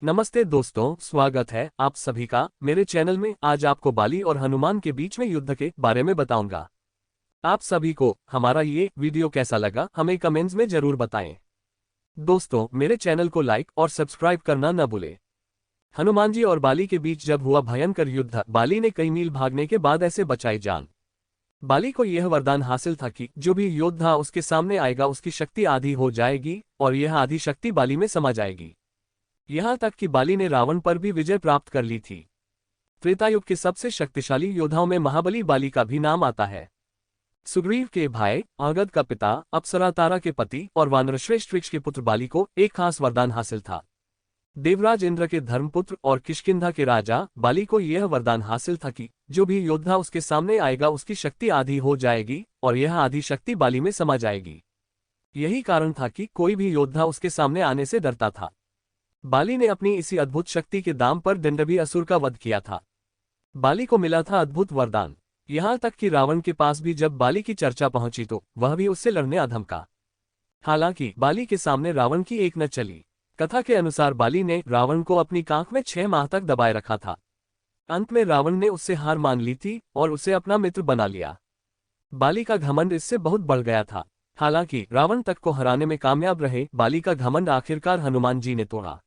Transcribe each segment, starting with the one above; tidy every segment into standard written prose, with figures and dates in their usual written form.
नमस्ते दोस्तों, स्वागत है आप सभी का मेरे चैनल में। आज आपको बाली और हनुमान के बीच में युद्ध के बारे में बताऊंगा। आप सभी को हमारा ये वीडियो कैसा लगा हमें कमेंट्स में जरूर बताएं। दोस्तों, मेरे चैनल को लाइक और सब्सक्राइब करना न भूलें। हनुमान जी और बाली के बीच जब हुआ भयंकर युद्ध, बाली ने कई मील भागने के बाद ऐसे बचाई जान। बाली को यह वरदान हासिल था कि जो भी योद्धा उसके सामने आएगा उसकी शक्ति आधी हो जाएगी और यह आधी शक्ति बाली में समा जाएगी। यहां तक कि बाली ने रावण पर भी विजय प्राप्त कर ली थी। त्रेतायुग के सबसे शक्तिशाली योद्धाओं में महाबली बाली का भी नाम आता है। सुग्रीव के भाई, अंगद का पिता, अप्सरा तारा के पति और वानरश्रेष्ठ वृक्ष के पुत्र बाली को एक खास वरदान हासिल था। देवराज इंद्र के धर्मपुत्र और किष्किंधा के राजा बाली को यह वरदान हासिल था कि जो भी योद्धा उसके सामने आएगा उसकी शक्ति आधी हो जाएगी और यह आधी शक्ति बाली में समा जाएगी। यही कारण था कि कोई भी योद्धा उसके सामने आने से डरता था। बाली ने अपनी इसी अद्भुत शक्ति के दाम पर दंडवी असुर का वध किया था। बाली को मिला था अद्भुत वरदान। यहां तक कि रावण के पास भी जब बाली की चर्चा पहुंची तो वह भी उससे लड़ने अधमका। हालांकि बाली के सामने रावण की एक न चली। कथा के अनुसार बाली ने रावण को अपनी कांख में 6 माह तक दबाए रखा था। अंत में रावण ने उससे हार मान ली थी और उसे अपना मित्र बना लिया। बाली का घमंड इससे बहुत बढ़ गया था। हालांकि रावण तक को हराने में कामयाब रहे बाली का घमंड आखिरकार हनुमान जी ने तोड़ा।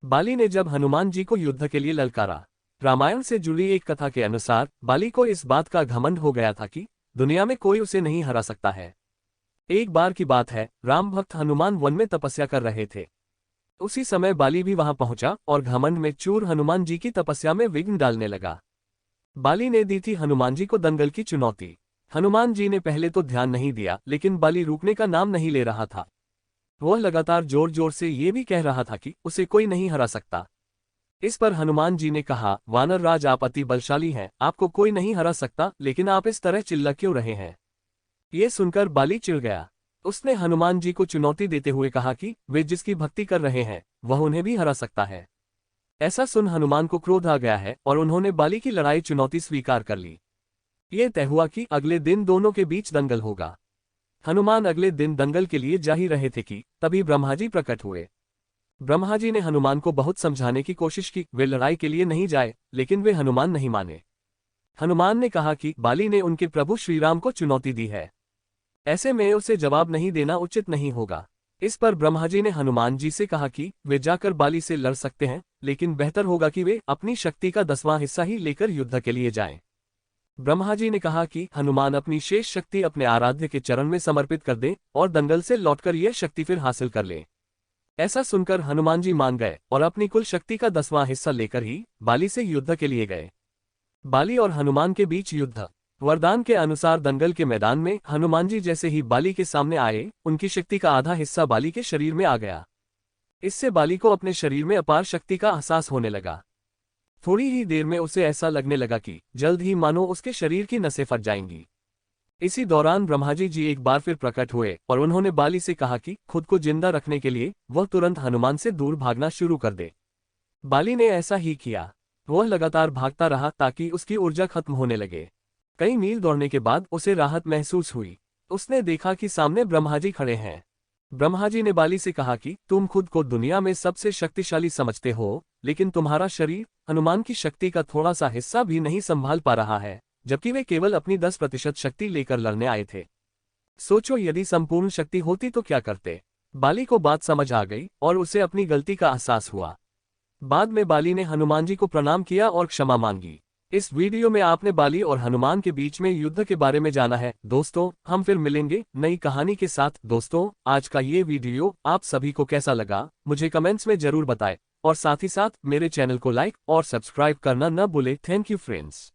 बाली ने जब हनुमान जी को युद्ध के लिए ललकारा। रामायण से जुड़ी एक कथा के अनुसार बाली को इस बात का घमंड हो गया था कि दुनिया में कोई उसे नहीं हरा सकता है। एक बार की बात है, राम भक्त हनुमान वन में तपस्या कर रहे थे। उसी समय बाली भी वहां पहुंचा और घमंड में चूर हनुमान जी की तपस्या में विघ्न डालने लगा। बाली ने दी थी हनुमान जी को दंगल की चुनौती। हनुमान जी ने पहले तो ध्यान नहीं दिया, लेकिन बाली रुकने का नाम नहीं ले रहा था। वह लगातार जोर जोर से ये भी कह रहा था कि उसे कोई नहीं हरा सकता। इस पर हनुमान जी ने कहा, वानर राज आप अति बलशाली हैं, आपको कोई नहीं हरा सकता, लेकिन आप इस तरह चिल्ला क्यों रहे हैं। ये सुनकर बाली चिढ़ गया। उसने हनुमान जी को चुनौती देते हुए कहा कि वे जिसकी भक्ति कर रहे हैं वह उन्हें भी हरा सकता है। ऐसा सुन हनुमान को क्रोध आ गया है और उन्होंने बाली की लड़ाई चुनौती स्वीकार कर ली। ये तय हुआ कि अगले दिन दोनों के बीच दंगल होगा। हनुमान अगले दिन दंगल के लिए जा ही रहे थे कि तभी ब्रह्मा जी प्रकट हुए। ब्रह्मा जी ने हनुमान को बहुत समझाने की कोशिश की वे लड़ाई के लिए नहीं जाए, लेकिन वे हनुमान नहीं माने। हनुमान ने कहा कि बाली ने उनके प्रभु श्रीराम को चुनौती दी है, ऐसे में उसे जवाब नहीं देना उचित नहीं होगा। इस पर ब्रह्मा जी ने हनुमान जी से कहा कि वे जाकर बाली से लड़ सकते हैं, लेकिन बेहतर होगा कि वे अपनी शक्ति का 10वां हिस्सा ही लेकर युद्ध के लिए जाएं। ब्रह्मा जी ने कहा कि हनुमान अपनी शेष शक्ति अपने आराध्य के चरण में समर्पित कर दे और दंगल से लौटकर यह शक्ति फिर हासिल कर ले। ऐसा सुनकर हनुमान जी मान गए और अपनी कुल शक्ति का 10वां हिस्सा लेकर ही बाली से युद्ध के लिए गए। बाली और हनुमान के बीच युद्ध। वरदान के अनुसार दंगल के मैदान में हनुमान जी जैसे ही बाली के सामने आए, उनकी शक्ति का आधा हिस्सा बाली के शरीर में आ गया। इससे बाली को अपने शरीर में अपार शक्ति का एहसास होने लगा। थोड़ी ही देर में उसे ऐसा लगने लगा कि जल्द ही मानो उसके शरीर की नसें फट जाएंगी। इसी दौरान ब्रह्माजी जी एक बार फिर प्रकट हुए और उन्होंने बाली से कहा कि खुद को जिंदा रखने के लिए वह तुरंत हनुमान से दूर भागना शुरू कर दे। बाली ने ऐसा ही किया। वह लगातार भागता रहा ताकि उसकी ऊर्जा खत्म होने लगे। कई मील दौड़ने के बाद उसे राहत महसूस हुई। उसने देखा कि सामने ब्रह्माजी खड़े हैं। ब्रह्माजी ने बाली से कहा कि तुम खुद को दुनिया में सबसे शक्तिशाली समझते हो, लेकिन तुम्हारा शरीर हनुमान की शक्ति का थोड़ा सा हिस्सा भी नहीं संभाल पा रहा है, जबकि वे केवल अपनी 10% शक्ति लेकर लड़ने आए थे। सोचो यदि संपूर्ण शक्ति होती तो क्या करते। बाली को बात समझ आ गई और उसे अपनी गलती का एहसास हुआ। बाद में बाली ने हनुमान जी को प्रणाम किया और क्षमा मांगी। इस वीडियो में आपने बाली और हनुमान के बीच में युद्ध के बारे में जाना है। दोस्तों, हम फिर मिलेंगे नई कहानी के साथ। दोस्तों, आज का ये वीडियो आप सभी को कैसा लगा मुझे कमेंट्स में जरूर बताएं और साथ ही साथ मेरे चैनल को लाइक और सब्सक्राइब करना न भूलें। Thank you friends.